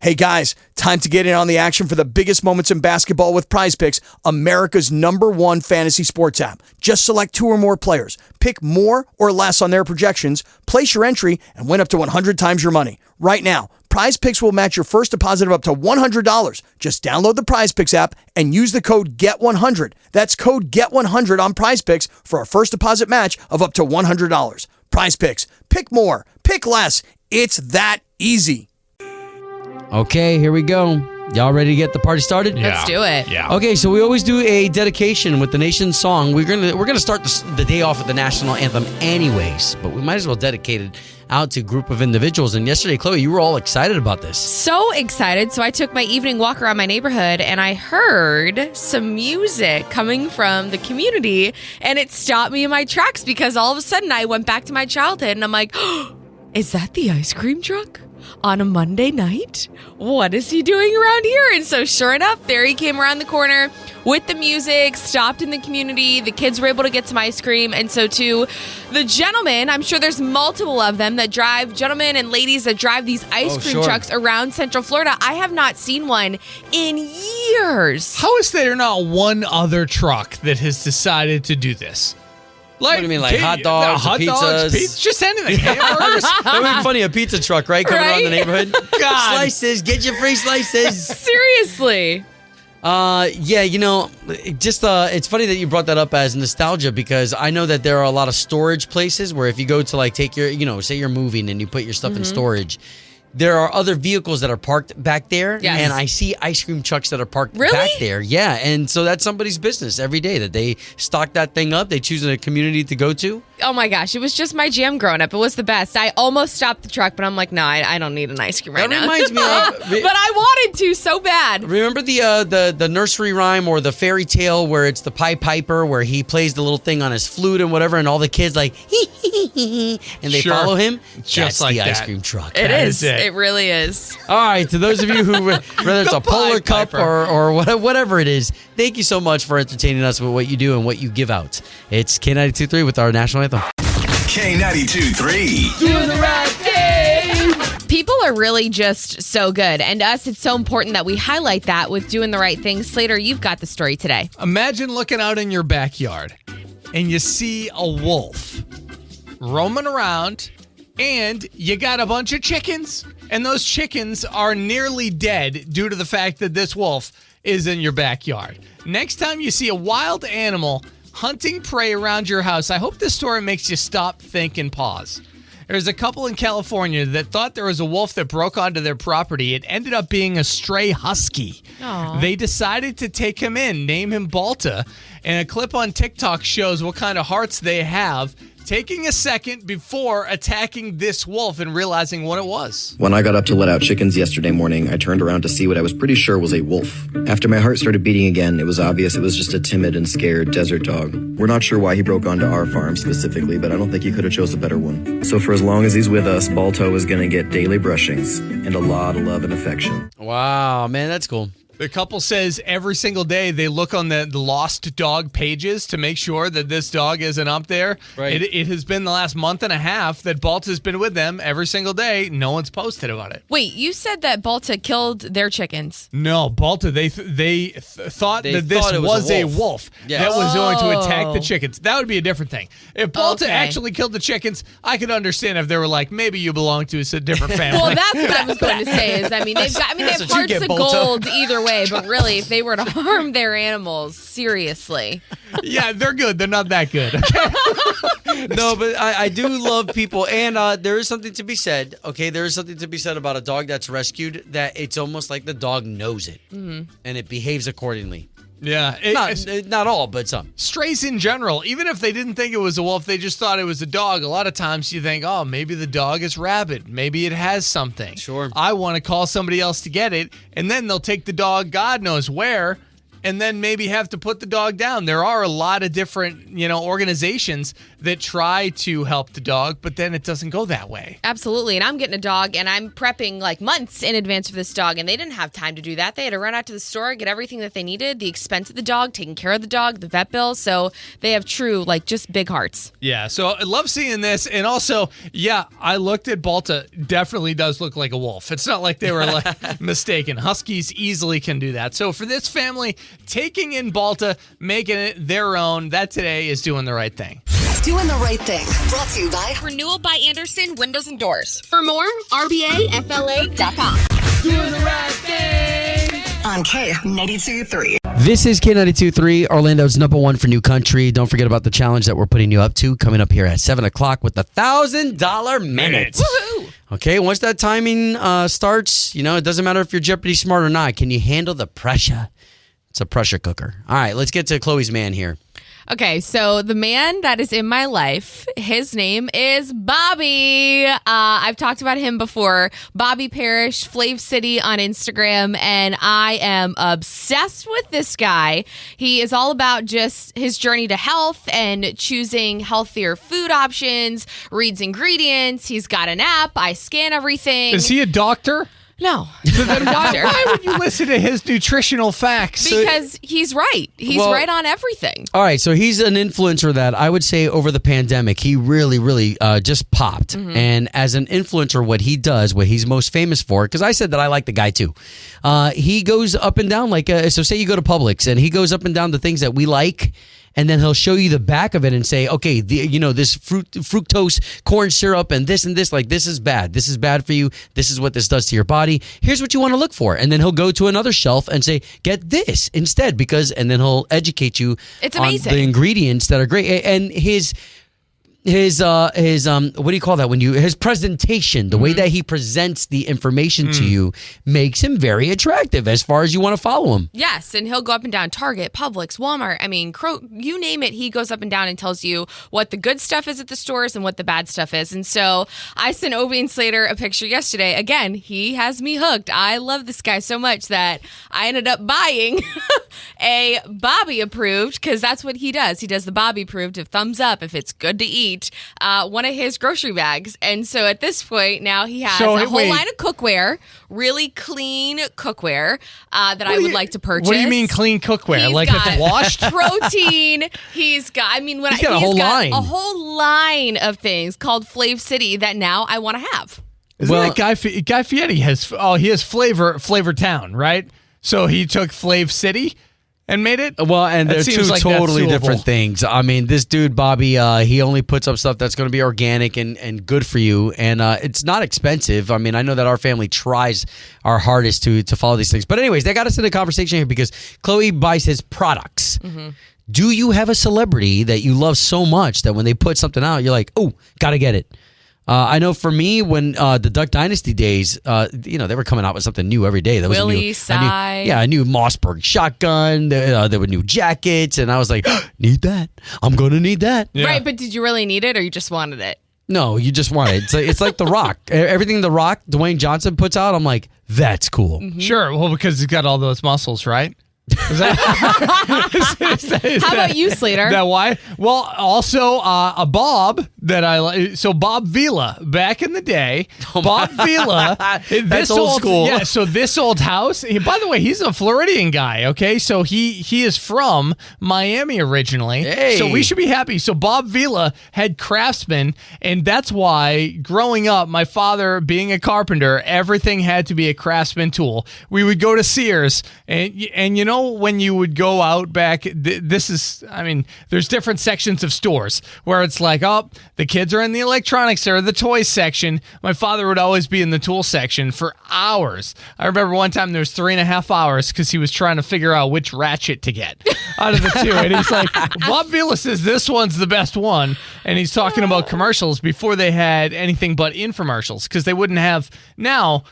Hey guys, time to get in on the action for the biggest moments in basketball with Prize Picks, America's #1 fantasy sports app. Just select 2 or more players, pick more or less on their projections, place your entry, and win up to 100 times your money. Right now, Prize Picks will match your first deposit of up to $100. Just download the Prize Picks app and use the code GET100. That's code GET100 on Prize Picks for a first deposit match of up to $100. Prize Picks. Pick more. Pick less. It's that easy. Okay, here we go. Y'all ready to get the party started? Yeah. Let's do it. Yeah. Okay, so we always do a dedication with the nation's song. We're gonna start the day off with the national anthem anyways, but we might as well dedicate it out to a group of individuals. And yesterday, Chloe, you were all excited about this. So excited. So I took my evening walk around my neighborhood and I heard some music coming from the community, and it stopped me in my tracks because all of a sudden I went back to my childhood and I'm like, oh, is that the ice cream truck? On a Monday night? What is he doing around here? And so sure enough, there he came around the corner with the music, stopped in the community. The kids were able to get some ice cream. And so to the gentlemen, I'm sure there's multiple of them that drive, gentlemen and ladies that drive these ice cream trucks around Central Florida. I have not seen one in years. How is there not one other truck that has decided to do this? What do you mean, like hot dogs, pizzas? Just anything. Hamburgers. That would be funny, a pizza truck, right? Coming around the neighborhood. God. Slices, get your free slices. Seriously. Yeah, you know, it's funny that you brought that up as nostalgia, because I know that there are a lot of storage places where if you go to like take your, say you're moving and you put your stuff in storage, there are other vehicles that are parked back there, and I see ice cream trucks that are parked back there. Yeah, and so that's somebody's business every day that they stock that thing up. They choose a community to go to. Oh my gosh, it was just my jam growing up. It was the best. I almost stopped the truck, but I'm like, no, I don't need an ice cream right now. That reminds me of... But I wanted to so bad. Remember the nursery rhyme or the fairy tale where it's the Pied Piper where he plays the little thing on his flute and whatever, and all the kids like, and they follow him? Just that's like the that. ice cream truck. It is. It. It really is. All right, to those of you who, whether it's a Polar Cup or whatever it is, thank you so much for entertaining us with what you do and what you give out. It's K92.3 with our national anthem. K92.3. Doing the right thing. People are really just so good. And to us, it's so important that we highlight that with doing the right thing. Slater, you've got the story today. Imagine looking out in your backyard and you see a wolf roaming around, and you got a bunch of chickens, and those chickens are nearly dead due to the fact that this wolf is in your backyard. Next time you see a wild animal hunting prey around your house, I hope this story makes you stop, think, and pause. There's a couple in California that thought there was a wolf that broke onto their property. It ended up being a stray husky. Aww. They decided to take him in, name him Balta, and a clip on TikTok shows what kind of hearts they have, taking a second before attacking this wolf and realizing what it was. When I got up to let out chickens yesterday morning, I turned around to see what I was pretty sure was a wolf. After my heart started beating again, it was obvious it was just a timid and scared desert dog. We're not sure why he broke onto our farm specifically, but I don't think he could have chose a better one. So for as long as he's with us, Balto is going to get daily brushings and a lot of love and affection. Wow, man, that's cool. The couple says every single day they look on the lost dog pages to make sure that this dog isn't up there. Right. It has been the last month and a half that Balta's been with them every single day. No one's posted about it. Wait, you said that Balta killed their chickens. No, Balta, they thought that this was a wolf that was going to attack the chickens. That would be a different thing. If Balta actually killed the chickens, I could understand if they were like, maybe you belong to a different family. Well, that's what I was going to say. Is they have hearts of gold either way. But really, if they were to harm their animals, seriously. Yeah, they're good. They're not that good. Okay? No, but I do love people, and there is something to be said. Okay, there is something to be said about a dog that's rescued, that it's almost like the dog knows it, and it behaves accordingly. Yeah. Not all, but some. Strays in general, even if they didn't think it was a wolf, they just thought it was a dog. A lot of times you think, oh, maybe the dog is rabid. Maybe it has something. Sure. I want to call somebody else to get it. And then they'll take the dog God knows where and then maybe have to put the dog down. There are a lot of different, organizations that try to help the dog, but then it doesn't go that way. Absolutely. And I'm getting a dog, and I'm prepping like months in advance for this dog, and they didn't have time to do that. They had to run out to the store, get everything that they needed, the expense of the dog, taking care of the dog, the vet bill. So they have true, just big hearts. Yeah, so I love seeing this. And also, I looked at Balta. Definitely does look like a wolf. It's not like they were mistaken. Huskies easily can do that. So for this family, taking in Balta, making it their own, that today is doing the right thing. Doing the right thing. Brought to you by Renewal by Anderson Windows and Doors. For more, RBAFLA.com. Doing the right thing. on K92.3. This is K92.3, Orlando's number one for new country. Don't forget about the challenge that we're putting you up to coming up here at 7 o'clock with the $1,000 minute. Woohoo! Okay, once that timing starts, it doesn't matter if you're Jeopardy smart or not. Can you handle the pressure? It's a pressure cooker. All right, let's get to Chloe's man here. Okay, so the man that is in my life, his name is Bobby. I've talked about him before. Bobby Parrish, Flav City on Instagram, and I am obsessed with this guy. He is all about just his journey to health and choosing healthier food options, reads ingredients. He's got an app. I scan everything. Is he a doctor? No. So then why would you listen to his nutritional facts? Because he's right. He's right on everything. All right, so he's an influencer that I would say over the pandemic, he really, really just popped. Mm-hmm. And as an influencer, what he does, what he's most famous for, because I said that I like the guy too, he goes up and down so say you go to Publix, and he goes up and down the things that we like, and then he'll show you the back of it and say, okay, this fructose corn syrup and this, this is bad. This is bad for you. This is what this does to your body. Here's what you want to look for. And then he'll go to another shelf and say, get this instead, and then he'll educate you It's on amazing. the ingredients that are great. And his what do you call that his presentation, the way that he presents the information to you makes him very attractive as far as you want to follow him. Yes, and he'll go up and down Target, Publix, Walmart. I mean, you name it, he goes up and down and tells you what the good stuff is at the stores and what the bad stuff is. And so I sent Obi and Slater a picture yesterday. Again, he has me hooked. I love this guy so much that I ended up buying a Bobby approved, because that's what he does. He does the Bobby approved, a thumbs up if it's good to eat. One of his grocery bags. And so at this point now he has a whole line of cookware, really clean cookware that I would like to purchase. What do you mean clean cookware? He's like got it's washed? Protein. He's got a whole line. a whole line of things called Flav City that now I want to have. Isn't that Guy Fieri he has Flavor Town, right? So he took Flav City and made it? Well, and they're two totally different things. I mean, this dude, Bobby, he only puts up stuff that's going to be organic and good for you. And it's not expensive. I mean, I know that our family tries our hardest to follow these things. But anyways, they got us in a conversation here because Chloe buys his products. Mm-hmm. Do you have a celebrity that you love so much that when they put something out, you're like, oh, got to get it? I know for me, when the Duck Dynasty days, they were coming out with something new every day. There was a new Mossberg shotgun. There were new jackets, and I was like, need that. I'm going to need that. Yeah. Right, but did you really need it, or you just wanted it? No, you just want it. It's like The Rock. Everything The Rock, Dwayne Johnson puts out, I'm like, that's cool. Mm-hmm. Sure, well, because he's got all those muscles, right? Is that, How about you, Slater? That why? Well, also a Bob that I like. So Bob Vila, back in the day, Bob Vila. That's old school. Yeah. So this old house. By the way, he's a Floridian guy. Okay, so he is from Miami originally. Hey. So we should be happy. So Bob Vila had Craftsman, and that's why growing up, my father being a carpenter, everything had to be a Craftsman tool. We would go to Sears, and when you would go out back, there's different sections of stores where it's like, oh, the kids are in the electronics or the toys section. My father would always be in the tool section for hours. I remember one time there was 3.5 hours because he was trying to figure out which ratchet to get out of the two. And he's like, Bob Vila says this one's the best one. And he's talking about commercials before they had anything but infomercials, because they wouldn't have now.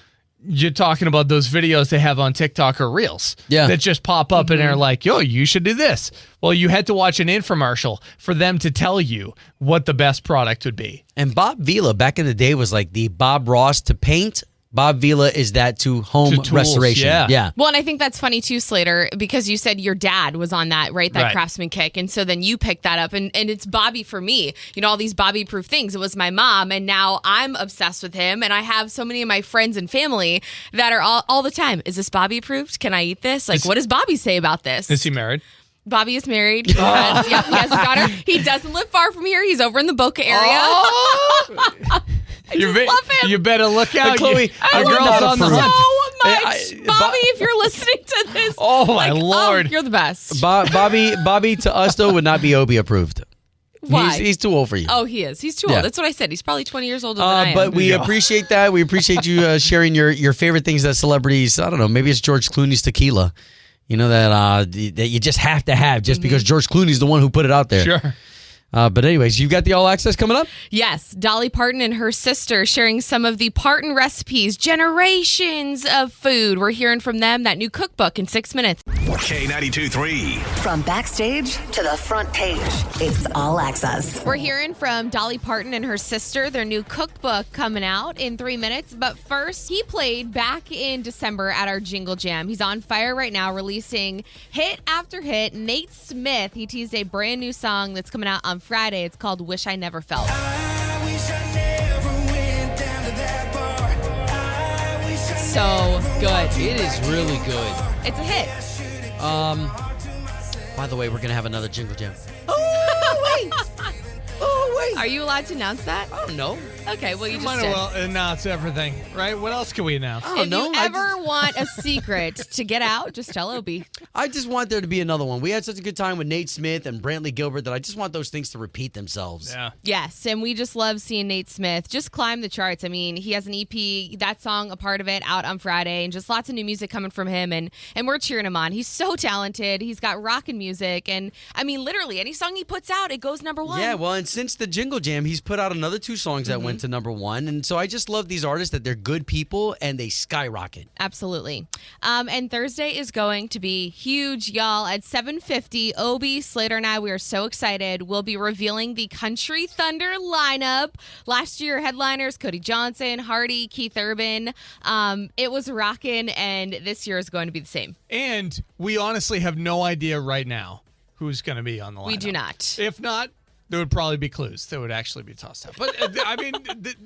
You're talking about those videos they have on TikTok or Reels that just pop up and they're like, yo, you should do this. Well, you had to watch an infomercial for them to tell you what the best product would be. And Bob Vila back in the day was like the Bob Ross to paint Bob Vila is that to home To tools, restoration. yeah. Well, and I think that's funny too, Slater, because you said your dad was on that, right? That Right. Craftsman kick. And so then you picked that up. And it's Bobby for me. You know, all these Bobby proof things. It was my mom. And now I'm obsessed with him. And I have so many of my friends and family that are all the time. Is this Bobby approved? Can I eat this? Like, what does Bobby say about this? Is he married? Bobby is married. He has, he has a daughter. He doesn't live far from here. He's over in the Boca area. I just love him. You better look out. Chloe, our girl's on the hunt. so much. Bobby, if you're listening to this. Oh, my Lord. You're the best. Bobby to us, though, would not be Obie approved. Why? He's too old for you. Oh, he is. He's too Yeah. old. That's what I said. He's probably 20 years older than I am. But we appreciate that. We appreciate you sharing your favorite things that celebrities, I don't know, maybe it's George Clooney's tequila. You know, that you just have to have just because George Clooney's the one who put it out there. Sure. But anyways, you've got the All Access coming up? Yes, Dolly Parton and her sister sharing some of the Parton recipes, generations of food. We're hearing from them, that new cookbook in 6 minutes. K92.3. From backstage to the front page, it's All Access. We're hearing from Dolly Parton and her sister, their new cookbook coming out in 3 minutes. But first, he played back in December at our Jingle Jam. He's on fire right now, releasing hit after hit. Nate Smith, he teased a brand new song that's coming out on Friday. It's called Wish I Never Felt. So good. It is really good. It's a hit. By the way, we're going to have another Jingle Jam. Are you allowed to announce that? I don't know. Okay, well, you just Might did. as well announce everything, right? What else can we announce? I don't If know. you ever want a secret to get out, just tell Obie. I just want there to be another one. We had such a good time with Nate Smith and Brantley Gilbert that I just want those things to repeat themselves. Yeah. Yes, and we just love seeing Nate Smith just climb the charts. I mean, he has an EP, that song, a part of it, out on Friday, and just lots of new music coming from him, and we're cheering him on. He's so talented. He's got rockin' music, and I mean, literally, any song he puts out, it goes number one. Yeah, well, and since the Jingle Jam, he's put out another 2 songs that went to number 1. And so I just love these artists that they're good people and they skyrocket. Absolutely. And Thursday is going to be huge, y'all. At 7:50, Obie, Slater, and I, we are so excited. We'll be revealing the Country Thunder lineup. Last year, headliners, Cody Johnson, Hardy, Keith Urban. It was rocking, and this year is going to be the same. And we honestly have no idea right now who's going to be on the lineup. We do not. If not, there would probably be clues that would actually be tossed out. But I mean,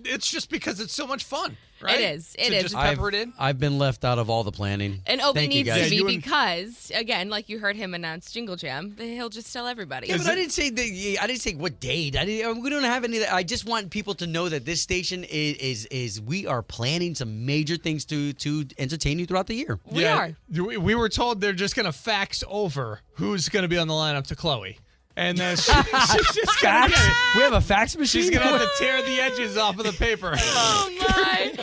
it's just because it's so much fun, right? It is. It to is. Just pepper it in. I've been left out of all the planning. And Obie Thank you, needs guys. to be you and- because, again, like you heard him announce Jingle Jam, he'll just tell everybody. Yeah, but I didn't say I didn't say what date. We don't have any of that. I just want people to know that this station is we are planning some major things to entertain you throughout the year. We are. We were told they're just going to fax over who's going to be on the lineup to Chloe. And then she's just going to We have a fax machine. She's going to have to tear the edges off of the paper. Oh, my.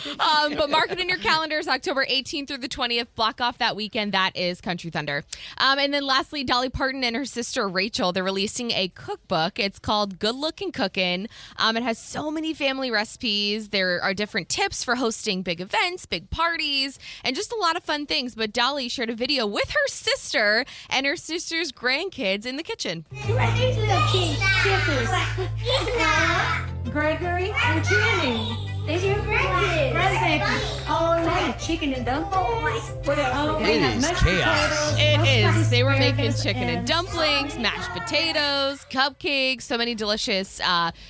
But mark it in your calendars, October 18th through the 20th. Block off that weekend. That is Country Thunder. And then lastly, Dolly Parton and her sister Rachel, they're releasing a cookbook. It's called Good Looking Cookin'. It has so many family recipes. There are different tips for hosting big events, big parties, and just a lot of fun things. But Dolly shared a video with her sister and her sister's grandkids in the kitchen. Gregory and Jenny. These are your grandkids. Oh, they had chicken and dumplings. It is chaos. It is. They were making chicken and dumplings, mashed potatoes, cupcakes, so many delicious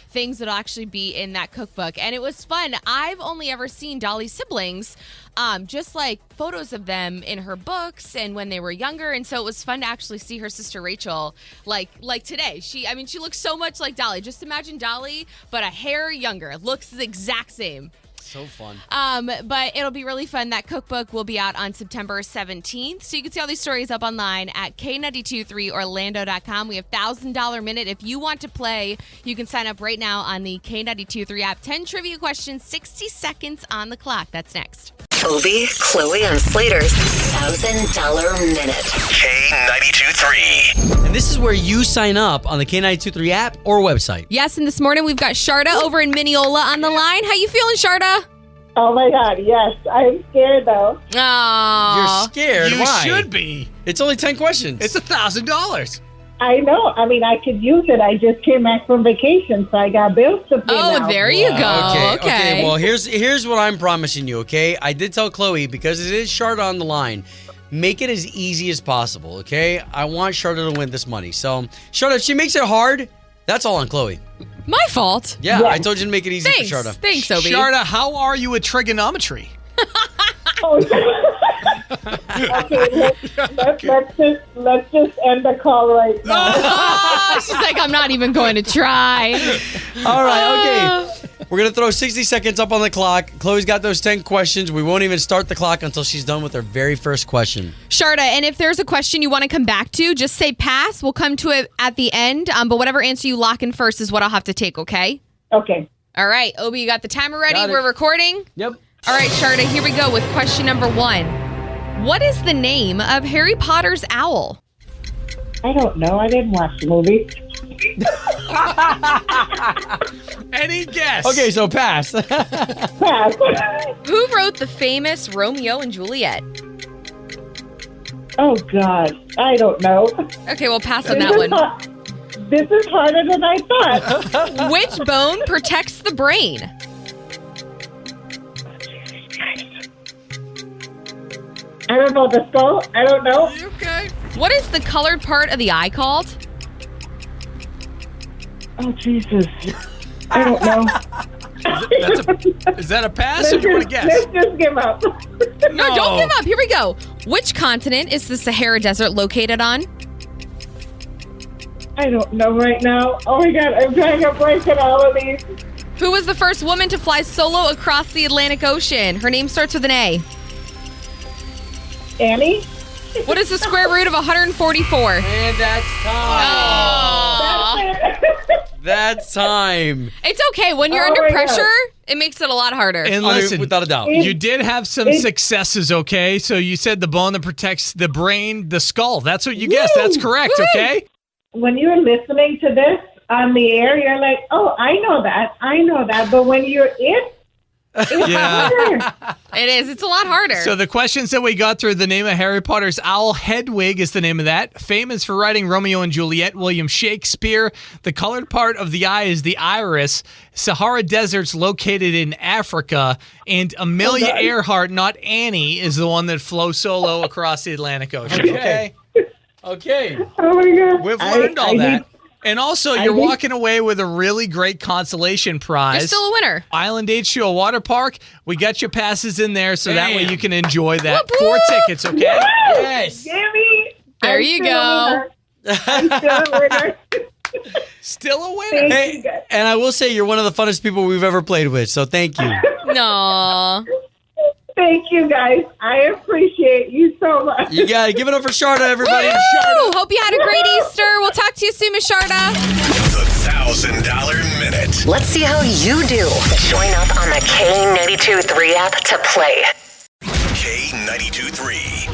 things that'll actually be in that cookbook. And it was fun. I've only ever seen Dolly's siblings, just like photos of them in her books and when they were younger. And so it was fun to actually see her sister Rachel like today. She looks so much like Dolly. Just imagine Dolly, but a hair younger. Looks the exact same. So fun. But it'll be really fun. That cookbook will be out on September 17th. So you can see all these stories up online at K923Orlando.com. We have $1,000 minute. If you want to play, you can sign up right now on the K923 app. 10 trivia questions, 60 seconds on the clock. That's next. Obie, Chloe, and Slater's $1,000 minute. K92.3. And this is where you sign up on the K923 app or website. Yes, and this morning we've got Sharda over in Mineola on the line. How you feeling, Sharda? Oh my God, yes. I'm scared though. Oh, You're scared. You Why? should be. It's only 10 questions. It's $1,000. I know. I mean, I could use it. I just came back from vacation, so I got bills to pay now. There you go. Okay. Well, here's what I'm promising you, okay? I did tell Chloe, because it is Sharda on the line, make it as easy as possible, okay? I want Sharda to win this money. So, Sharda, if she makes it hard, that's all on Chloe. My fault. Yeah, I told you to make it easy Thanks. for Sharda. Thanks, Obi. Sharda, how are you with trigonometry? Okay, let's just end the call right now. Oh, she's like, I'm not even going to try. All right, okay. We're going to throw 60 seconds up on the clock. Chloe's got those 10 questions. We won't even start the clock until she's done with her very first question. Sharda, and if there's a question you want to come back to, just say pass. We'll come to it at the end. But whatever answer you lock in first is what I'll have to take, okay? Okay. All right, Obi, you got the timer ready? Got it. We're recording? Yep. All right, Sharda, here we go with question number 1. What is the name of Harry Potter's owl? I don't know. I didn't watch the movie. Any guess? Okay, so pass. Pass. Who wrote the famous Romeo and Juliet? Oh, God. I don't know. Okay, we'll pass on that one. This is harder than I thought. Which bone protects the brain? I don't know. The skull? I don't know. Okay. What is the colored part of the eye called? Oh, Jesus. I don't know. Is that a pass or do you want to guess? Let's just give up. No, don't give up. Here we go. Which continent is the Sahara Desert located on? I don't know right now. Oh, my God. I'm trying to break at all of these. Who was the first woman to fly solo across the Atlantic Ocean? Her name starts with an A. Annie? What is the square root of 144? And that's time. That's time. It's okay. When you're Oh under my pressure, God. it makes it a lot harder. And I mean, listen, without a doubt. you did have some successes, okay? So you said the bone that protects the brain, the skull. That's what you guessed. That's correct, okay? When you're listening to this on the air, you're like, oh, I know that. But when you're it's harder. It is. It's a lot harder. So the questions that we got through, the name of Harry Potter's owl, Hedwig is the name of that. Famous for writing Romeo and Juliet, William Shakespeare. The colored part of the eye is the iris. Sahara Desert's located in Africa. And Amelia Earhart, not Annie, is the one that flew solo across the Atlantic Ocean. Okay. Okay. Oh, my God. We've learned all that. think- And also, you're walking away with a really great consolation prize. You're still a winner. Island H2O Water Park. We got your passes in there, so that way Damn. you can enjoy that. Whoop, 4 whoop. tickets, okay? Yes. Gimme. There I'm you still a go. winner. I'm still a winner. Still a winner. Thank you, Hey, guys. and I will say you're one of the funnest people we've ever played with, so thank you. No. Thank you, guys. I appreciate you so much. You got it. Give it up for Sharda, everybody. Woo! Hope you had a great Easter. We'll talk to you soon, Miss Sharda. The $1,000 Minute. Let's see how you do. Join up on the K82-3 app to play. K92-3.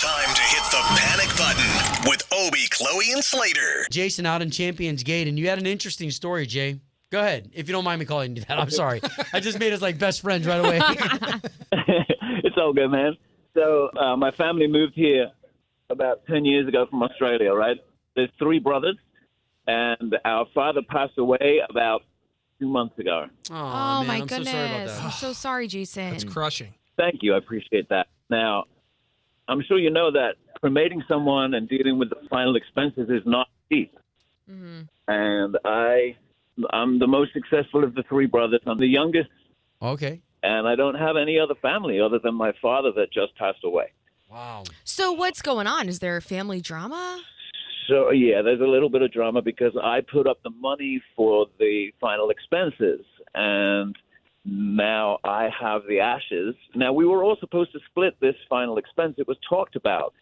Time to hit the panic button with Obi, Chloe, and Slater. Jason out in Champions Gate, and you had an interesting story, Jay. Go ahead, if you don't mind me calling you that. I'm sorry. I just made us like best friends right away. It's all good, man. So my family moved here about 10 years ago from Australia, right? There's 3 brothers, and our father passed away about 2 months ago. Oh, man, my I'm goodness. so sorry about that. I'm so sorry, Jason. That's crushing. Thank you. I appreciate that. Now, I'm sure you know that cremating someone and dealing with the final expenses is not cheap. Mm-hmm. And I'm the most successful of the 3 brothers. I'm the youngest, Okay. and I don't have any other family other than my father that just passed away. Wow. So what's going on? Is there a family drama? So, yeah, there's a little bit of drama because I put up the money for the final expenses, and now I have the ashes. Now, we were all supposed to split this final expense. It was talked about.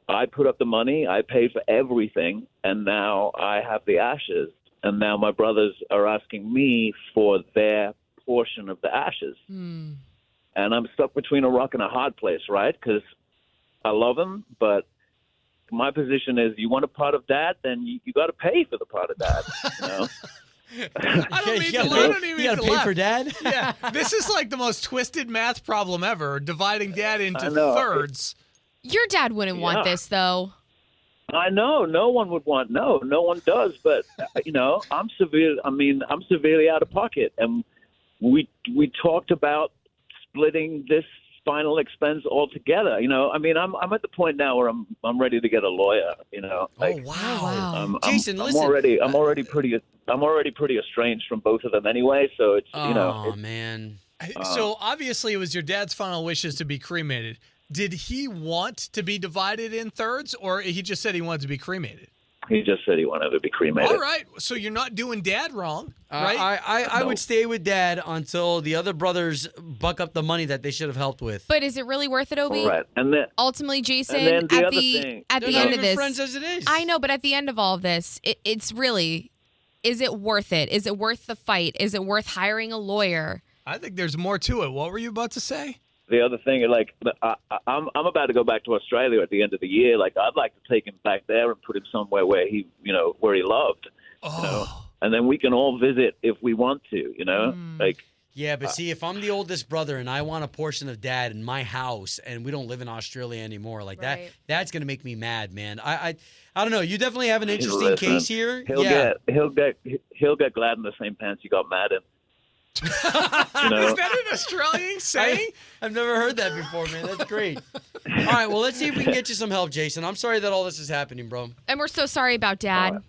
I put up the money, I paid for everything, and now I have the ashes. And now my brothers are asking me for their portion of the ashes. And I'm stuck between a rock and a hard place, right? Because I love them, but my position is you want a part of dad, then you got to pay for the part of dad. You know? I don't mean you to, gotta, I don't even you gotta to pay laugh. for dad? Yeah, this is like the most twisted math problem ever, dividing dad into I know. thirds. Your dad wouldn't want Yeah. this, though. I know no one would want. No one does. But I'm severely out of pocket, and we talked about splitting this final expense altogether. I'm at the point now where I'm ready to get a lawyer. Wow. Jason, I'm listen. I'm already pretty estranged from both of them anyway. So it's man. So obviously it was your dad's final wishes to be cremated. Did he want to be divided in thirds, or he just said he wanted to be cremated? He just said he wanted to be cremated. All right. So you're not doing Dad wrong, right? I would stay with Dad until the other brothers buck up the money that they should have helped with. But is it really worth it, Obi? Right. And then ultimately, Jason, and then at the end of this, friends as it is. I know, but at the end of all of this, it's really, is it worth it? Is it worth the fight? Is it worth hiring a lawyer? I think there's more to it. What were you about to say? the other thing, I'm about to go back to Australia at the end of the year. Like, I'd like to take him back there and put him somewhere where he loved. And then we can all visit if we want to. Yeah, but see, if I'm the oldest brother and I want a portion of Dad in my house, and we don't live in Australia anymore, like that's gonna make me mad, man. I don't know. You definitely have an interesting case here. He'll get glad in the same pants you got mad in. Is that an Australian saying? I've never heard that before, man. That's great. All right, well, let's see if we can get you some help, Jason. I'm sorry that all this is happening, bro. And we're so sorry about Dad.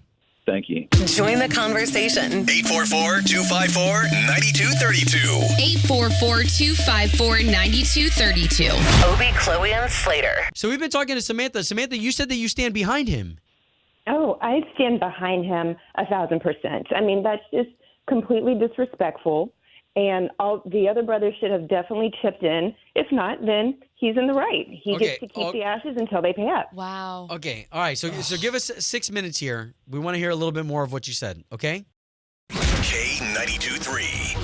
Thank you. Join the conversation. 844-254-9232. 844-254-9232. Obie, Chloe, and Slater. So we've been talking to Samantha. Samantha, you said that you stand behind him. Oh, I stand behind him 1,000%. I mean, that's just completely disrespectful. And all the other brothers should have definitely chipped in. If not, then he's in the right. He gets to keep the ashes until they pay up. Wow. Okay. All right. So give us 6 minutes here. We want to hear a little bit more of what you said. Okay. K92.3.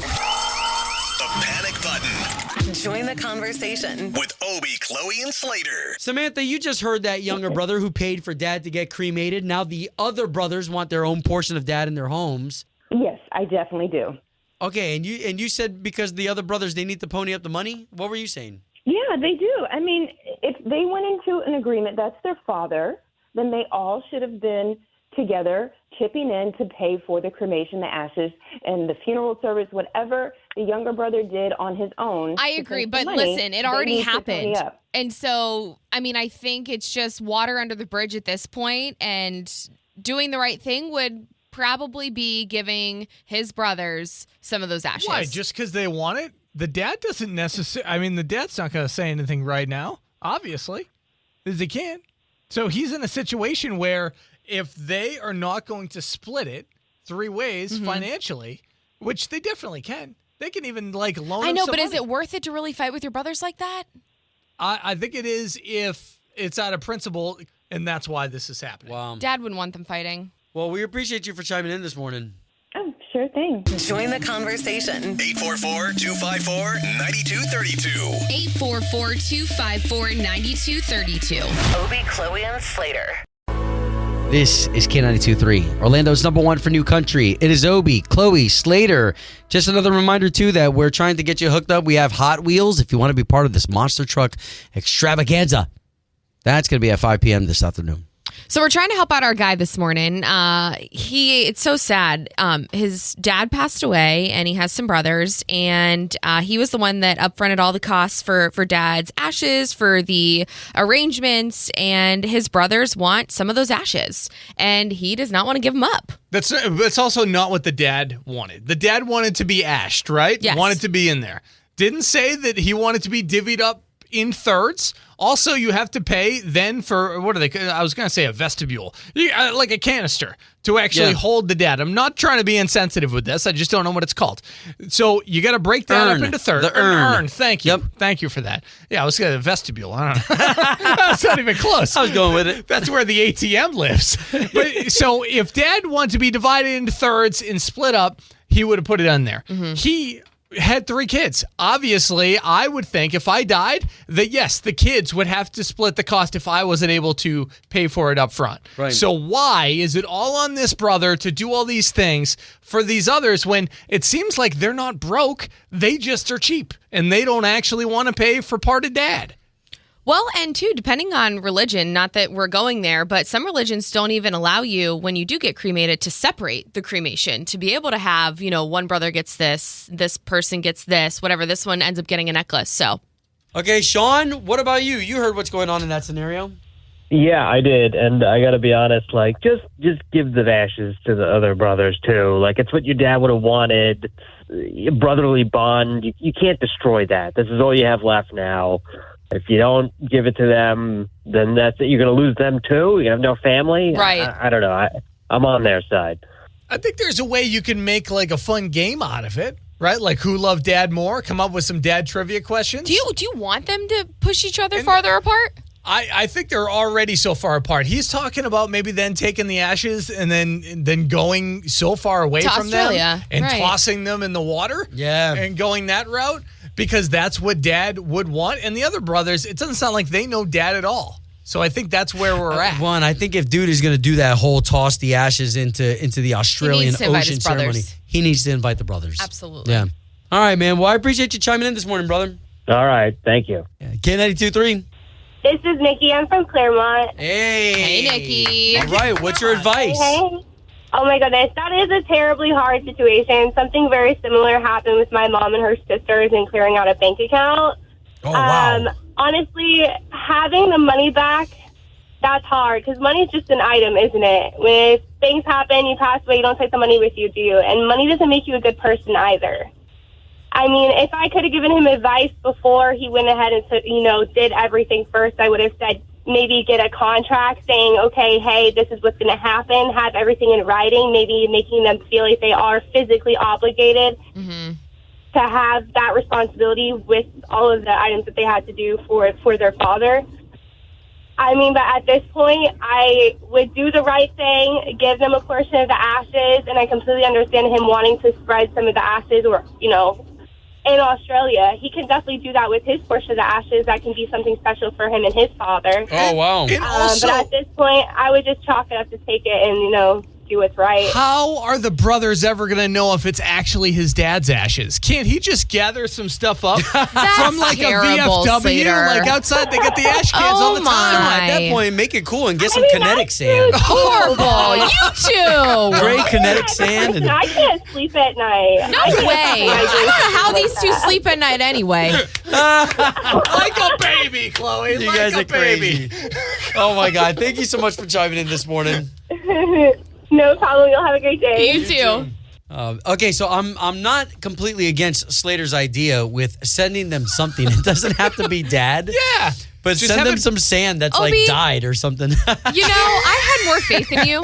The Panic Button. Join the conversation With Obie, Chloe, and Slater. Samantha, you just heard that younger brother who paid for Dad to get cremated. Now the other brothers want their own portion of Dad in their homes. Yes, I definitely do. Okay, and you said because the other brothers, they need to pony up the money? What were you saying? Yeah, they do. I mean, if they went into an agreement, that's their father, then they all should have been together chipping in to pay for the cremation, the ashes, and the funeral service, whatever the younger brother did on his own. I agree, but listen, it already happened. And so, I mean, I think it's just water under the bridge at this point, and doing the right thing would probably be giving his brothers some of those ashes. Why? Just because they want it? The dad doesn't necessarily. I mean, the dad's not going to say anything right now, obviously, because he can't. So he's in a situation where if they are not going to split it 3 ways financially, which they definitely can, they can even loan. I know, but money. is it worth it to really fight with your brothers like that? I think it is if it's out of principle, and that's why this is happening. Wow. Dad wouldn't want them fighting. Well, we appreciate you for chiming in this morning. Oh, sure thing. Join the conversation. 844-254-9232. 844-254-9232. Obie, Chloe, and Slater. This is K92.3, Orlando's #1 for new country. It is Obie, Chloe, Slater. Just another reminder, too, that we're trying to get you hooked up. We have Hot Wheels if you want to be part of this monster truck extravaganza. That's going to be at 5 p.m. this afternoon. So we're trying to help out our guy this morning. It's so sad. His dad passed away, and he has some brothers, and he was the one that upfronted all the costs for Dad's ashes, for the arrangements, and his brothers want some of those ashes, and he does not want to give them up. That's also not what the dad wanted. The dad wanted to be ashed, right? Yes. Wanted to be in there. Didn't say that he wanted to be divvied up in thirds. Also, you have to pay then for, what are they? I was going to say a vestibule, like a canister to actually hold the dad. I'm not trying to be insensitive with this. I just don't know what it's called. So you got to break that up into thirds. The urn. Thank you. Yep. Thank you for that. Yeah, I was going to vestibule. I don't know. That's not even close. I was going with it. That's where the ATM lives. But so if Dad wanted to be divided into thirds and split up, he would have put it on there. He had 3 kids. Obviously, I would think if I died that, yes, the kids would have to split the cost if I wasn't able to pay for it up front. Right. So why is it all on this brother to do all these things for these others when it seems like they're not broke, they just are cheap, and they don't actually want to pay for part of Dad? Well, and too, depending on religion, not that we're going there, but some religions don't even allow you, when you do get cremated, to separate the cremation, to be able to have, one brother gets this person gets this, whatever, this one ends up getting a necklace, so. Okay, Sean, what about you? You heard what's going on in that scenario? Yeah, I did, and I gotta be honest, like, just give the ashes to the other brothers, too. Like, it's what your dad would have wanted. It's a brotherly bond. You can't destroy that. This is all you have left now. If you don't give it to them, then that's it. You're going to lose them, too? You have no family? Right. I don't know. I'm on their side. I think there's a way you can make, like, a fun game out of it, right? Like, who loved dad more? Come up with some dad trivia questions. Do you want them to push each other farther apart? I think they're already so far apart. He's talking about maybe then taking the ashes and then going so far away from Australia, them and right. tossing them in the water. Yeah. And going that route because that's what dad would want. And the other brothers, it doesn't sound like they know dad at all. So I think that's where we're at. One, I think if dude is going to do that whole toss the ashes into the Australian to invite Ocean his ceremony, brothers. he needs to invite the brothers. Absolutely. Yeah. All right, man. Well, I appreciate you chiming in this morning, brother. All right. Thank you. Yeah. K92.3. This is Nikki. I'm from Claremont. Hey. Hey, Nikki. All right. What's your advice? Hey. Oh, my goodness. That is a terribly hard situation. Something very similar happened with my mom and her sisters in clearing out a bank account. Oh, wow. Honestly, having the money back, that's hard because money is just an item, isn't it? When things happen, you pass away, you don't take the money with you, do you? And money doesn't make you a good person either. I mean, if I could have given him advice before he went ahead and, did everything first, I would have said maybe get a contract saying, okay, hey, this is what's going to happen, have everything in writing, maybe making them feel like they are physically obligated to have that responsibility with all of the items that they had to do for their father. I mean, but at this point, I would do the right thing, give them a portion of the ashes, and I completely understand him wanting to spread some of the ashes or, in Australia. He can definitely do that with his portion of the ashes. That can be something special for him and his father. Oh, wow. And also, but at this point, I would just chalk it up to take it and, do what's right. how are the brothers ever going to know if it's actually his dad's ashes? Can't he just gather some stuff up from like terrible, a VFW? Slater. Like outside, they get the ash cans all the time. my. At that point, make it cool and get some kinetic sand. Horrible. You too. Gray kinetic sand. Listen, I can't sleep at night. No way. I don't know how these two sleep at night anyway. Like a baby, Chloe. You like guys a are crazy. Oh, my God. Thank you so much for chiming in this morning. No problem. You'll have a great day. You too. Okay, so I'm not completely against Slater's idea with sending them something. It doesn't have to be dad. Yeah. But Just send have them it- some sand that's like Obi- died or something. I had more faith in you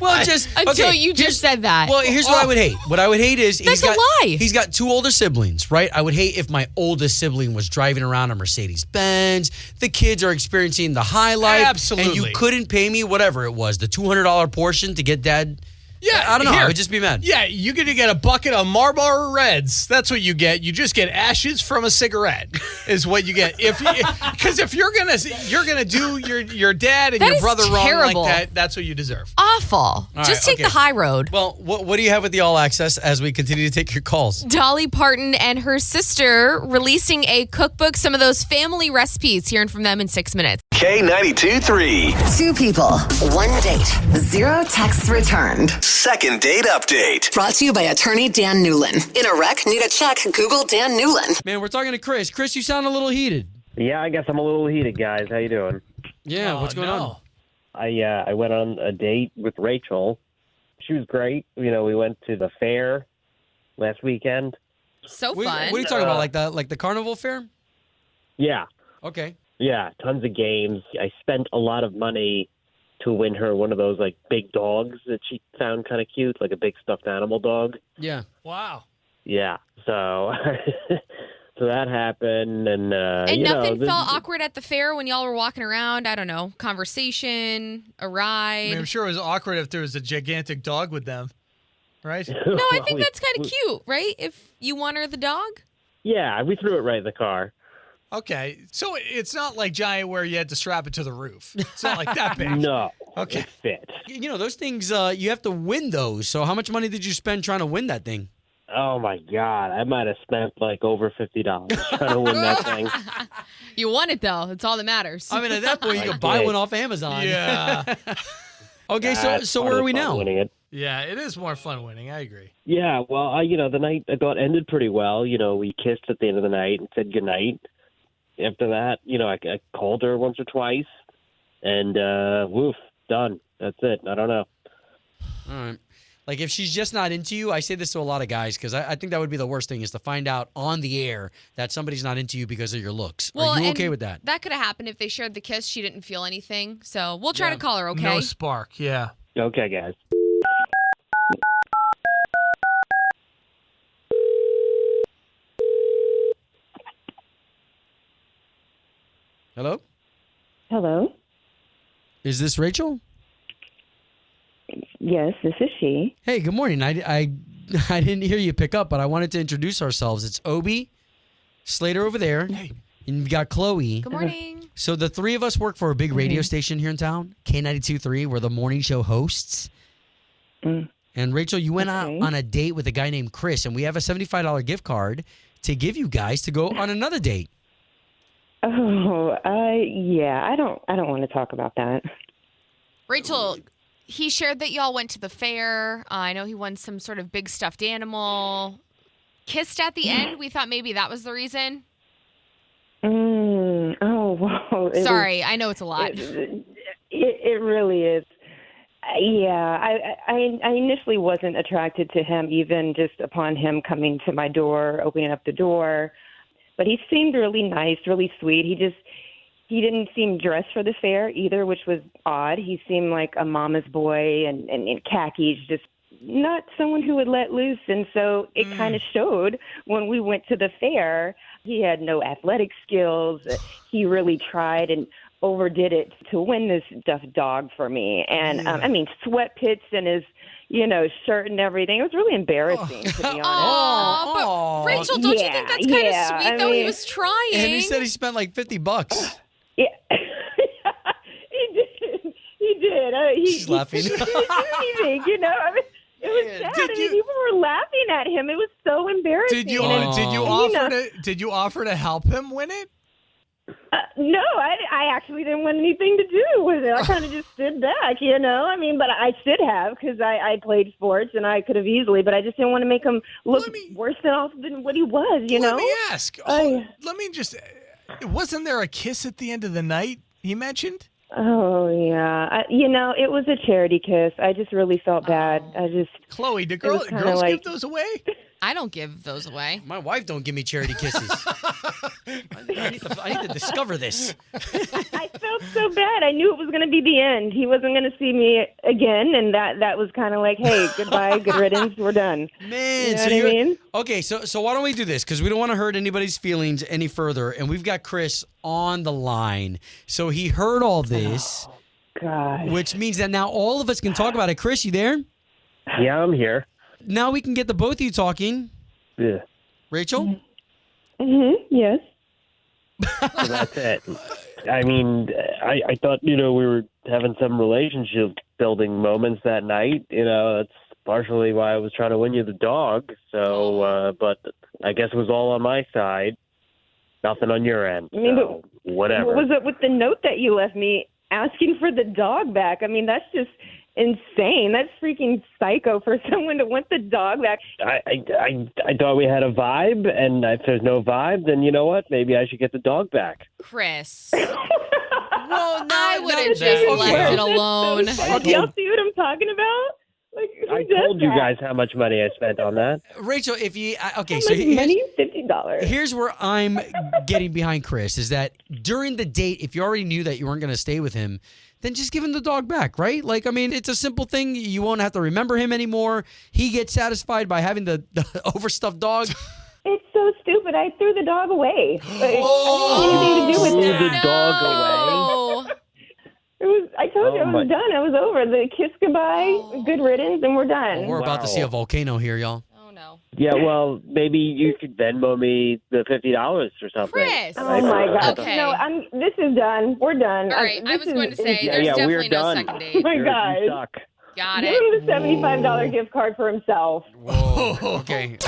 Well, just until okay, you just said that. Well, here's what I would hate. What I would hate is That's a lie. He's got two older siblings, right? I would hate if my oldest sibling was driving around a Mercedes Benz. The kids are experiencing the high life. Absolutely. And you couldn't pay me whatever it was, the $200 portion to get dad. Yeah, I don't know. here. I would just be mad. Yeah, you get a bucket of Marlboro Reds. That's what you get. You just get ashes from a cigarette, is what you get. Because if you're gonna do your dad and That your is brother wrong terrible. like that, that's what you deserve. Awful. All Just right, take okay. the high road. Well, what do you have with the All Access as we continue to take your calls? Dolly Parton and her sister releasing a cookbook, some of those family recipes. Hearing from them in 6 minutes. K92.3. 2 people, 1 date, 0 texts returned. Second date update. Brought to you by attorney Dan Newlin. In a wreck, need a check, Google Dan Newlin. Man, we're talking to Chris. Chris, you sound a little heated. Yeah, I guess I'm a little heated, guys. How you doing? Yeah, what's going on? I went on a date with Rachel. She was great. We went to the fair last weekend. So What fun. are you talking about? Like the carnival fair? Yeah. Okay. Yeah, tons of games. I spent a lot of money to win her one of those like big dogs that she found kind of cute, like a big stuffed animal dog. Yeah. Wow. Yeah. So so that happened, and And nothing felt awkward at the fair when y'all were walking around? I don't know. Conversation, a I ride. mean, I'm sure it was awkward if there was a gigantic dog with them, right? No, I think that's kind of cute, right? If you want her the dog? Yeah, we threw it right in the car. Okay, so it's not like Giant where you had to strap it to the roof. It's not like that big. No. Okay. It fit. Those things, you have to win those. So how much money did you spend trying to win that thing? Oh my God! I might have spent like over $50 trying to win that thing. You won it though. That's all that matters. I mean, at that point, you I could buy did. one off Amazon. Yeah. Okay, It's so where funny are we fun now? Winning it. Yeah, it is more fun winning. I agree. Yeah, well, the night I thought ended pretty well. We kissed at the end of the night and said goodnight. After that, I called her once or twice, and woof, done. That's it. I don't know. All right. Like, if she's just not into you, I say this to a lot of guys because I think that would be the worst thing is to find out on the air that somebody's not into you because of your looks. Well, Are you and okay with that? That could have happened if they shared the kiss. She didn't feel anything. So we'll try to call her, okay? No spark. Yeah. Okay, guys. Hello? Hello? Is this Rachel? Yes, this is she. Hey, good morning. I didn't hear you pick up, but I wanted to introduce ourselves. It's Obi, Slater over there, and you've got Chloe. Good morning. So the three of us work for a big radio station here in town, K92.3. We're the morning show hosts. And Rachel, you went out on a date with a guy named Chris, and we have a $75 gift card to give you guys to go on another date. Oh, yeah. I don't want to talk about that. Rachel, he shared that y'all went to the fair. I know he won some sort of big stuffed animal. Kissed at the end. We thought maybe that was the reason. Oh, wow. Sorry, I know it's a lot. It really is. Yeah, I initially wasn't attracted to him, even just upon him coming to my door, opening up the door. But he seemed really nice, really sweet. He didn't seem dressed for the fair either, which was odd. He seemed like a mama's boy and in khakis, just not someone who would let loose. And so it kind of showed when we went to the fair. He had no athletic skills. He really tried and overdid it to win this stuffed dog for me. And sweat pits in his, shirt and everything. It was really embarrassing, to be honest. But Rachel, don't you think that's kind of sweet, though? He was trying. And he said he spent like $50. Yeah. He did. She's laughing. He didn't do anything, it was sad. People were laughing at him. It was so embarrassing. Did you offer to help him win it? No, I actually didn't want anything to do with it. I kind of just stood back, but I should have because I played sports and I could have easily, but I just didn't want to make him look worse than what he was, Let me ask. Wasn't there a kiss at the end of the night he mentioned? Oh, yeah. It was a charity kiss. I just really felt bad. Chloe, do girls give those away? I don't give those away. My wife don't give me charity kisses. I need to discover this. I felt so bad. I knew it was going to be the end. He wasn't going to see me again, and that was kind of like, hey, goodbye, good riddance, we're done. Man, you know what I mean? Okay, so why don't we do this? Because we don't want to hurt anybody's feelings any further, and we've got Chris on the line. So he heard all this, which means that now all of us can talk about it. Chris, you there? Yeah, I'm here. Now we can get the both of you talking. Yeah. Rachel? Yes. So that's it. I mean, I thought, we were having some relationship building moments that night. That's partially why I was trying to win you the dog. So, but I guess it was all on my side. Nothing on your end. So, whatever. What was it with the note that you left me asking for the dog back? I mean, that's just insane. That's freaking psycho for someone to want the dog back. I thought we had a vibe, and if there's no vibe, then you know what? Maybe I should get the dog back. Chris. Well, I would have just left it alone. Y'all see what I'm talking about? I told you guys how much money I spent on that. Rachel, if you okay, How so much money? $50. Here's where I'm getting behind Chris is that during the date, if you already knew that you weren't going to stay with him, then just give him the dog back, right? Like, I mean, it's a simple thing. You won't have to remember him anymore. He gets satisfied by having the overstuffed dog. It's so stupid. I threw the dog away. I didn't have anything to do with it. The dog away. I told you I was done. I was over. The kiss goodbye, good riddance, and we're done. Well, we're about to see a volcano here, y'all. Oh, no. Yeah, well, maybe you could Venmo me the $50 or something. Chris! Oh, my God. Okay. No, this is done. We're done. All right, I was going to say, Yeah, there's we're definitely no done. second date. Oh, my You God. suck. Got Give it. him the $75 gift card for himself. Whoa. Okay.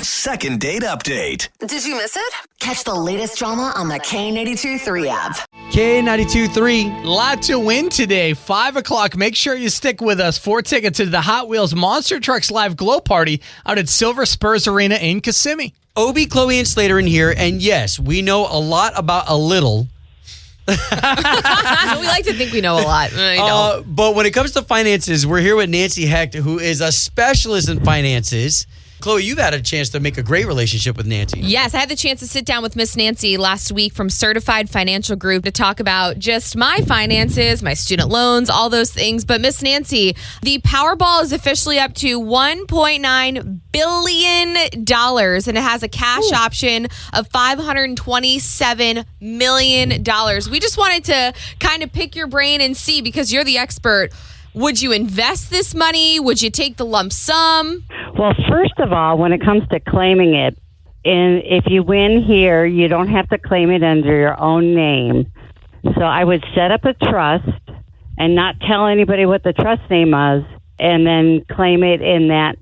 Second date update. Did you miss it? Catch the latest drama on the K82-3 app. K92.3. Lot to win today. 5 o'clock. Make sure you stick with us. 4 tickets to the Hot Wheels Monster Trucks Live Glow Party out at Silver Spurs Arena in Kissimmee. Obie, Chloe, and Slater in here. And yes, we know a lot about a little. We like to think we know a lot. We don't. But when it comes to finances, we're here with Nancy Hecht, who is a specialist in finances. Chloe, you've had a chance to make a great relationship with Nancy. Yes, I had the chance to sit down with Miss Nancy last week from Certified Financial Group to talk about just my finances, my student loans, all those things. But Miss Nancy, the Powerball is officially up to $1.9 billion, and it has a cash option of $527 million. We just wanted to kind of pick your brain and see, because you're the expert. Would you invest this money? Would you take the lump sum? Well, first of all, when it comes to claiming it, and if you win here, you don't have to claim it under your own name. So I would set up a trust and not tell anybody what the trust name was, and then claim it in that,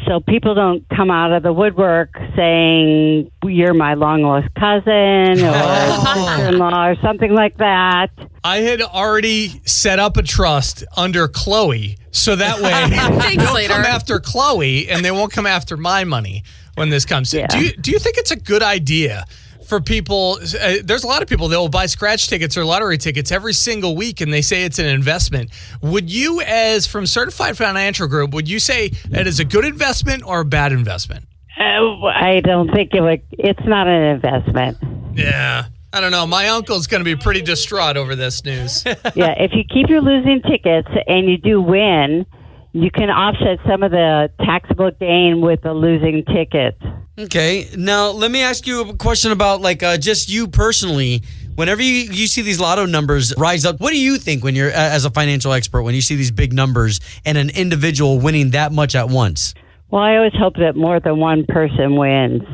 so people don't come out of the woodwork saying you're my long-lost cousin or sister-in-law or something like that. I had already set up a trust under Chloe, so that way Thanks, they'll Slater. come after Chloe and they won't come after my money when this comes. Yeah. Do you think it's a good idea for people? There's a lot of people that will buy scratch tickets or lottery tickets every single week, and they say it's an investment. Would you, as from Certified Financial Group, would you say that is a good investment or a bad investment? I don't think it's not an investment. Yeah. I don't know. My uncle's going to be pretty distraught over this news. Yeah, if you keep your losing tickets and you do win, you can offset some of the taxable gain with the losing tickets. Okay. Now, let me ask you a question about just you personally. Whenever you see these lotto numbers rise up, what do you think when you're, as a financial expert, when you see these big numbers and an individual winning that much at once? Well, I always hope that more than one person wins.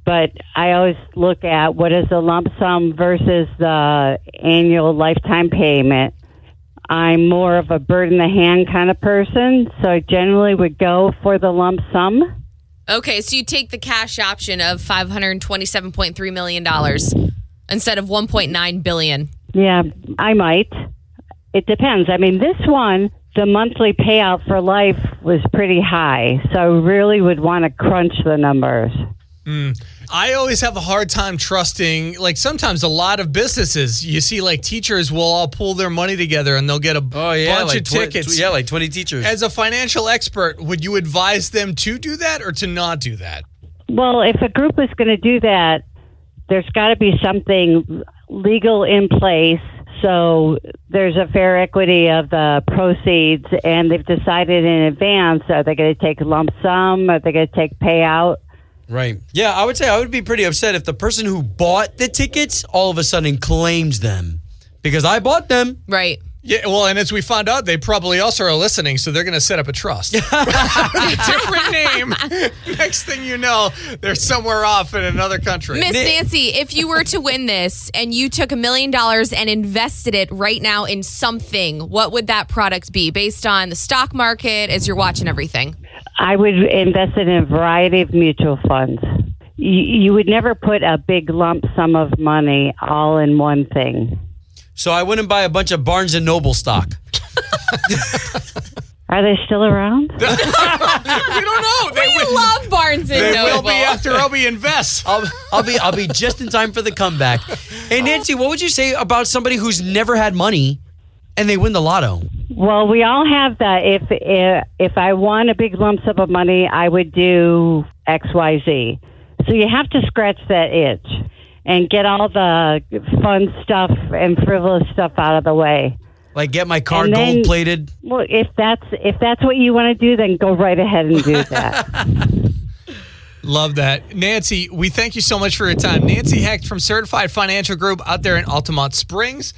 But I always look at what is the lump sum versus the annual lifetime payment. I'm more of a bird in the hand kind of person, so I generally would go for the lump sum. Okay, so you take the cash option of $527.3 million instead of $1.9 billion. Yeah, I might. It depends. I mean, this one, the monthly payout for life was pretty high, so I really would want to crunch the numbers. I always have a hard time trusting, sometimes a lot of businesses, you see teachers will all pull their money together and they'll get a bunch of tickets. 20 teachers. As a financial expert, would you advise them to do that or to not do that? Well, if a group is going to do that, there's got to be something legal in place. So there's a fair equity of the proceeds, and they've decided in advance, are they going to take a lump sum? Are they going to take payout? Right. Yeah, I would say I would be pretty upset if the person who bought the tickets all of a sudden claims them because I bought them. Right. Yeah, well, and as we found out, they probably also are listening, so they're going to set up a trust. A different name. Next thing you know, they're somewhere off in another country. Miss Nancy, if you were to win this and you took $1 million and invested it right now in something, what would that product be based on the stock market as you're watching everything? I would invest it in a variety of mutual funds. You would never put a big lump sum of money all in one thing. So I wouldn't buy a bunch of Barnes & Noble stock. Are they still around? We don't know. We love Barnes & Noble. They will be after Obie invests. I'll be just in time for the comeback. Hey, Nancy, what would you say about somebody who's never had money and they win the lotto? Well, we all have that. If I won a big lump sum of money, I would do XYZ. So you have to scratch that itch and get all the fun stuff and frivolous stuff out of the way. Like get my car gold plated? Well, if that's what you want to do, then go right ahead and do that. Love that. Nancy, we thank you so much for your time. Nancy Hecht from Certified Financial Group out there in Altamont Springs.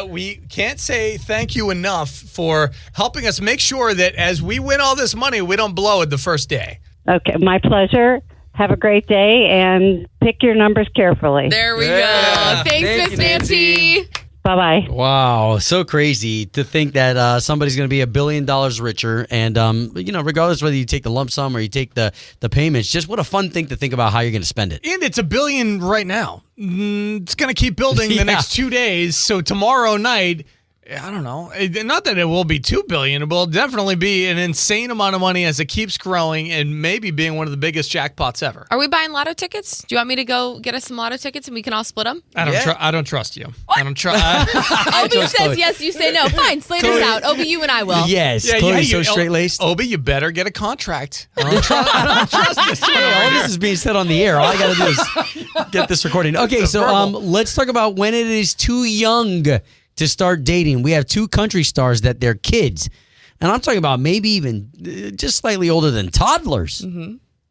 We can't say thank you enough for helping us make sure that as we win all this money, we don't blow it the first day. Okay, my pleasure. Have a great day and pick your numbers carefully. There we go. Thanks, Miss Nancy. Bye-bye. Wow, so crazy to think that somebody's going to be $1 billion richer, and regardless whether you take the lump sum or you take the payments, just what a fun thing to think about how you're going to spend it. And it's $1 billion right now. It's going to keep building the next 2 days. So tomorrow night, I don't know. Not that it will be $2 billion. It will definitely be an insane amount of money as it keeps growing and maybe being one of the biggest jackpots ever. Are we buying lotto tickets? Do you want me to go get us some lotto tickets and we can all split them? I don't trust you. What? I don't trust. Obi says yes, you say no. Fine, slate us out. Obi, you and I will. Yes, Chloe's so straight-laced. Obi, you better get a contract. I don't trust this. All this is being said on the air. All I got to do is get this recording. Okay, so let's talk about when it is too young to start dating. We have 2 country stars that they're kids. And I'm talking about maybe even just slightly older than toddlers.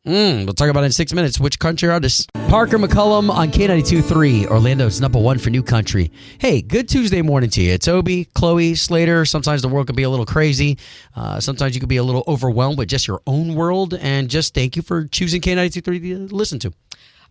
We'll talk about it in 6 minutes. Which country artists? Parker McCullum on K92.3, Orlando's #1 for new country. Hey, good Tuesday morning to you. It's Obi, Chloe, Slater. Sometimes the world can be a little crazy. Sometimes you can be a little overwhelmed with just your own world. And just thank you for choosing K92.3 to listen to.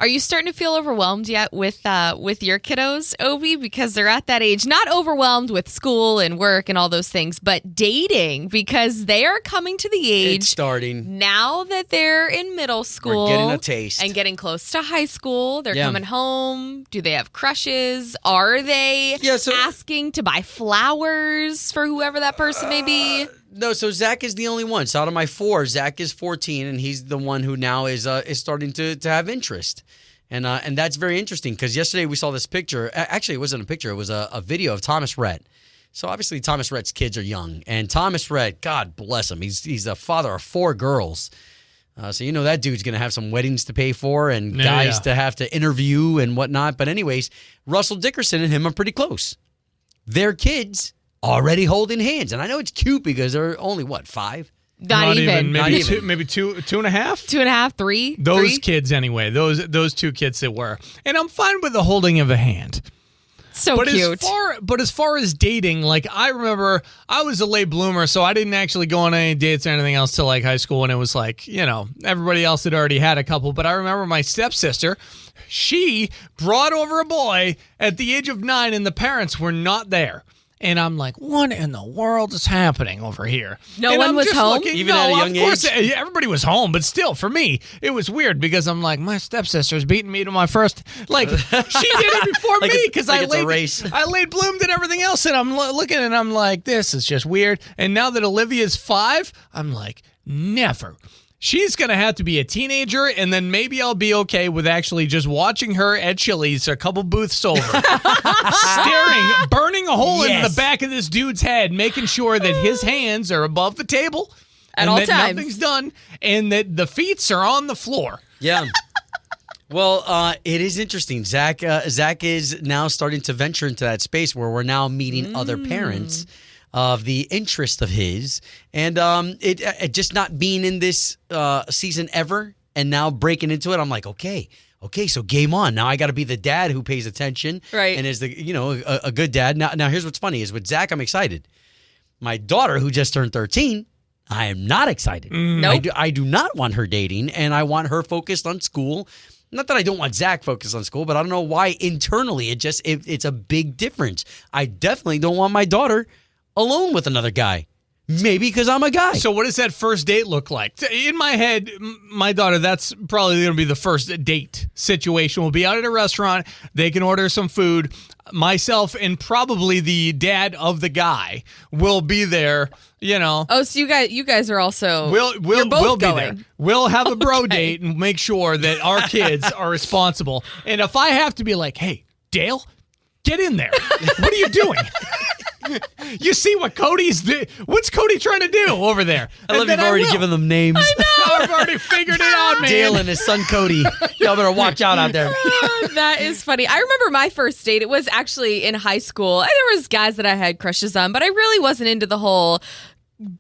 Are you starting to feel overwhelmed yet with your kiddos, Obi? Because they're at that age, not overwhelmed with school and work and all those things, but dating, because they are coming to the age It's starting. now that they're in middle school. We're getting a taste. And getting close to high school. They're coming home. Do they have crushes? Are they asking to buy flowers for whoever that person may be? No, so Zach is the only one. So out of my 4, Zach is 14, and he's the one who now is starting to have interest. And that's very interesting because yesterday we saw this picture. Actually, it wasn't a picture. It was a video of Thomas Rhett. So obviously Thomas Rhett's kids are young. And Thomas Rhett, God bless him, he's the father of 4 girls. So that dude's going to have some weddings to pay for and guys to have to interview and whatnot. But anyways, Russell Dickerson and him are pretty close. Their kids already holding hands. And I know it's cute because they're only, 5? Not even. Maybe two and a half? 2.5, 3? Those 3? kids anyway. Those 2 kids that were. And I'm fine with the holding of a hand. So cute. As far as dating, like I remember I was a late bloomer, so I didn't actually go on any dates or anything else till like high school, and it was like, everybody else had already had a couple. But I remember my stepsister, she brought over a boy at the age of 9 and the parents were not there. And I'm like, what in the world is happening over here? No one was home? Even at a young age? Everybody was home, but still, for me, it was weird because I'm like, my stepsister's beating me to my first. Like, she did it before me because I laid bloomed and everything else. And I'm looking and I'm like, this is just weird. And now that Olivia's 5, I'm like, never. She's going to have to be a teenager, and then maybe I'll be okay with actually just watching her at Chili's a couple booths over, staring, burning a hole in the back of this dude's head, making sure that his hands are above the table at and all that times. Nothing's done, and that the feet are on the floor. Yeah. Well, it is interesting. Zach is now starting to venture into that space where we're now meeting other parents of the interest of his, and it just not being in this season ever, and now breaking into it. I'm like, okay, so game on. Now I got to be the dad who pays attention, right? And is a good dad. Now here's what's funny is with Zach, I'm excited. My daughter, who just turned 13, I am not excited. Nope. I do not want her dating, and I want her focused on school. Not that I don't want Zach focused on school, but I don't know why internally it's a big difference. I definitely don't want my daughter alone with another guy. Maybe because I'm a guy. So what does that first date look like? In my head, my daughter, that's probably going to be the first date situation. We'll be out at a restaurant. They can order some food. Myself and probably the dad of the guy will be there, Oh, so you guys are also we'll both be going. there. We'll have a bro date and make sure that our kids are responsible. And if I have to be like, hey, Dale, get in there. What are you doing? You see what what's Cody trying to do over there? I love you've already given them names. I know. I've already figured it out, man. Dale and his son Cody. Y'all better watch out there. That is funny. I remember my first date. It was actually in high school. There was guys that I had crushes on, but I really wasn't into the whole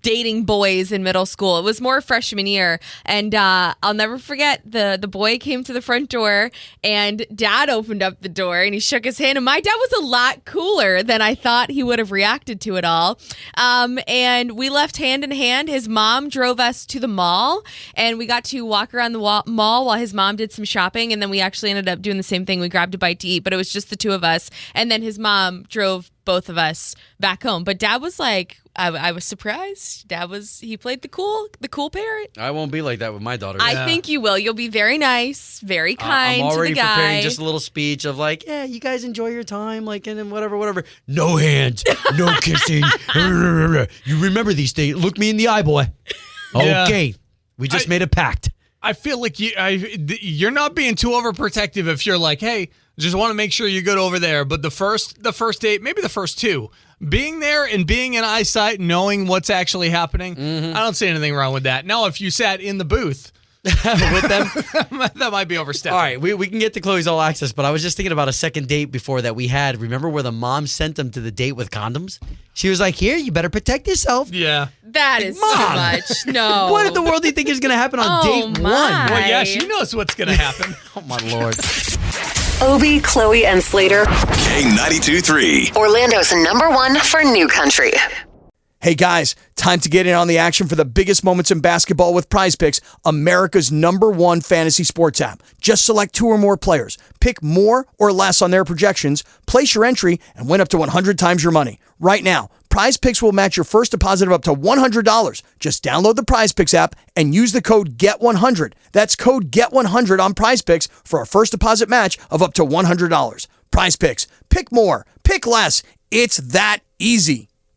dating boys in middle school. It was more freshman year, and I'll never forget the boy came to the front door, and Dad opened up the door, and he shook his hand, and my dad was a lot cooler than I thought he would have reacted to it all. And we left hand in hand. His mom drove us to the mall, and we got to walk around the mall while his mom did some shopping, and then we actually ended up doing the same thing. We grabbed a bite to eat, but it was just the 2 of us, and then his mom drove both of us back home. But Dad was like, I was surprised. He played the cool parent. I won't be like that with my daughter. I think you will. You'll be very nice, very kind I'm already to the guy. preparing just a little speech of like, yeah, you guys enjoy your time, like, and then whatever. No hands, no kissing. You remember these things. Look me in the eye, boy. Yeah. Okay. We just made a pact. I feel like you're not being too overprotective if you're like, hey, just want to make sure you're good over there. But the first date, maybe the first two, being there and being in eyesight, knowing what's actually happening, I don't see anything wrong with that. Now, if you sat in the booth with them, that might be overstepping. All right, we can get to Chloe's All Access, but I was just thinking about a second date before that we had. Remember where the mom sent them to the date with condoms? She was like, here, you better protect yourself. Yeah. That is too much. No. What in the world do you think is going to happen on date one? Well, yeah, she knows what's going to happen. Oh, my Lord. Obie, Chloe, and Slater. K92.3. Orlando's #1 for new country. Hey guys, time to get in on the action for the biggest moments in basketball with Prize Picks, America's #1 fantasy sports app. Just select 2 or more players. Pick more or less on their projections, place your entry, and win up to 100 times your money. Right now, Prize Picks will match your first deposit of up to $100. Just download the Prize Picks app and use the code GET100. That's code GET100 on Prize Picks for a first deposit match of up to $100. Prize Picks. Pick more. Pick less. It's that easy.